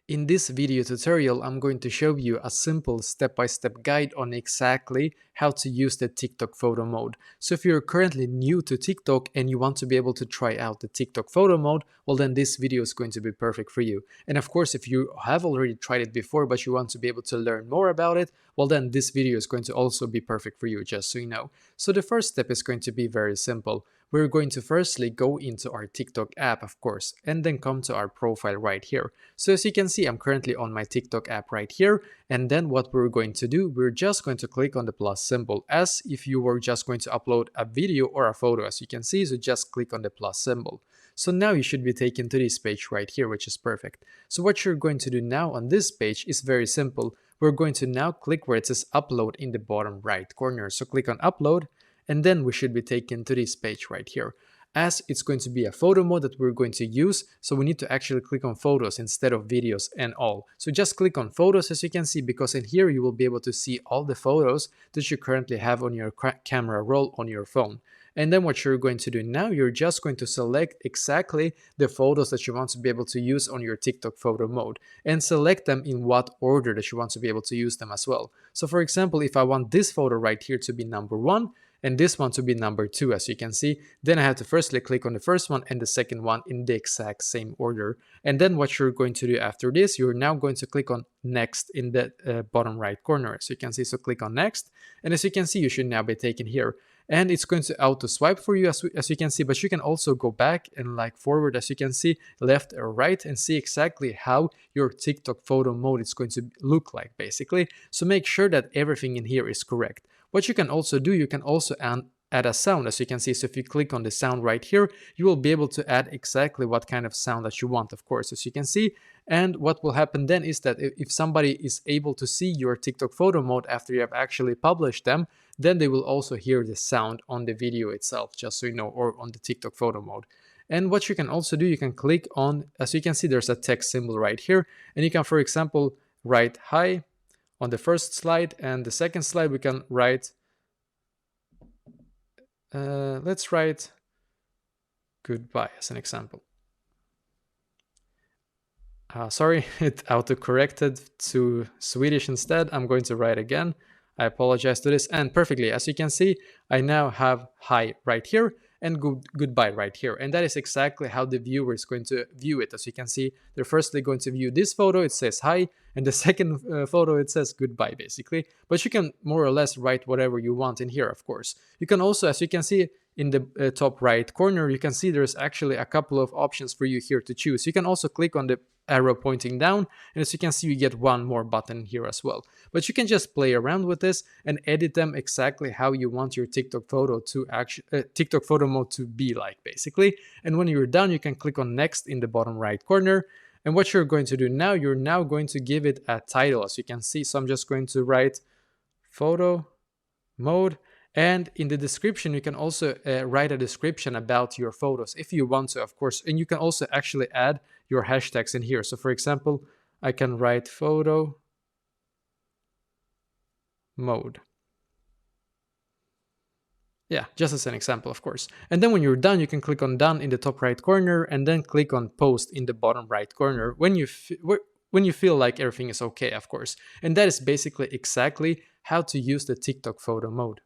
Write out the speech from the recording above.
In this video tutorial, I'm going to show you a simple step-by-step guide on exactly how to use the TikTok photo mode. So if you're currently new to TikTok and you want to be able to try out the TikTok photo mode, well then this video is going to be perfect for you. And of course, if you have already tried it before but you want to be able to learn more about it, well then this video is going to also be perfect for you, just so you know. So the first step is going to be very simple. We're going to firstly go into our TikTok app, of course, and then come to our profile right here. So as you can see, I'm currently on my TikTok app right here. And then what we're going to do, we're just going to click on the plus symbol as if you were just going to upload a video or a photo, as you can see. So just click on the plus symbol. So now you should be taken to this page right here, which is perfect. So what you're going to do now on this page is very simple. We're going to now click where it says upload in the bottom right corner. So click on upload, and then we should be taken to this page right here. As it's going to be a photo mode that we're going to use, so we need to actually click on photos instead of videos and all. So just click on photos, as you can see, because in here you will be able to see all the photos that you currently have on your camera roll on your phone. And then what you're going to do now, you're just going to select exactly the photos that you want to be able to use on your TikTok photo mode and select them in what order that you want to be able to use them as well. So for example, if I want this photo right here to be number 1, and this one to be number 2, as you can see, then I have to firstly click on the first one and the second one in the exact same order. And then what you're going to do after this, you're now going to click on next in the bottom right corner, as you can see. So click on next, and as you can see, you should now be taken here. And it's going to auto swipe for you, as you can see, but you can also go back and like forward, as you can see, left or right, and see exactly how your TikTok photo mode is going to look like, basically. So make sure that everything in here is correct. What you can also do, you can also add a sound, as you can see. So if you click on the sound right here, you will be able to add exactly what kind of sound that you want, of course, as you can see. And what will happen then is that if somebody is able to see your TikTok photo mode after you have actually published them, then they will also hear the sound on the video itself, just so you know, or on the TikTok photo mode. And what you can also do, you can click on, as you can see, there's a text symbol right here, and you can, for example, write hi on the first slide, and the second slide we can write, let's write goodbye as an example. Sorry, it auto-corrected to Swedish instead. I'm going to write again. I apologize to this. And perfectly, as you can see, I now have hi right here and goodbye right here. And that is exactly how the viewer is going to view it. As you can see, they're firstly going to view this photo, it says hi, and the second photo, it says goodbye, basically. But you can more or less write whatever you want in here, of course. You can also, as you can see, in the top right corner, you can see there's actually a couple of options for you here to choose. You can also click on the arrow pointing down, and as you can see, you get one more button here as well. But you can just play around with this and edit them exactly how you want your TikTok photo to TikTok photo mode to be like, basically. And when you're done, you can click on next in the bottom right corner. And what you're going to do now, you're now going to give it a title, as you can see. So I'm just going to write photo mode. And in the description, you can also write a description about your photos if you want to, of course. And you can also actually add your hashtags in here. So for example, I can write photo mode. Yeah, just as an example, of course. And then when you're done, you can click on done in the top right corner and then click on post in the bottom right corner when you feel like everything is okay, of course. And that is basically exactly how to use the TikTok photo mode.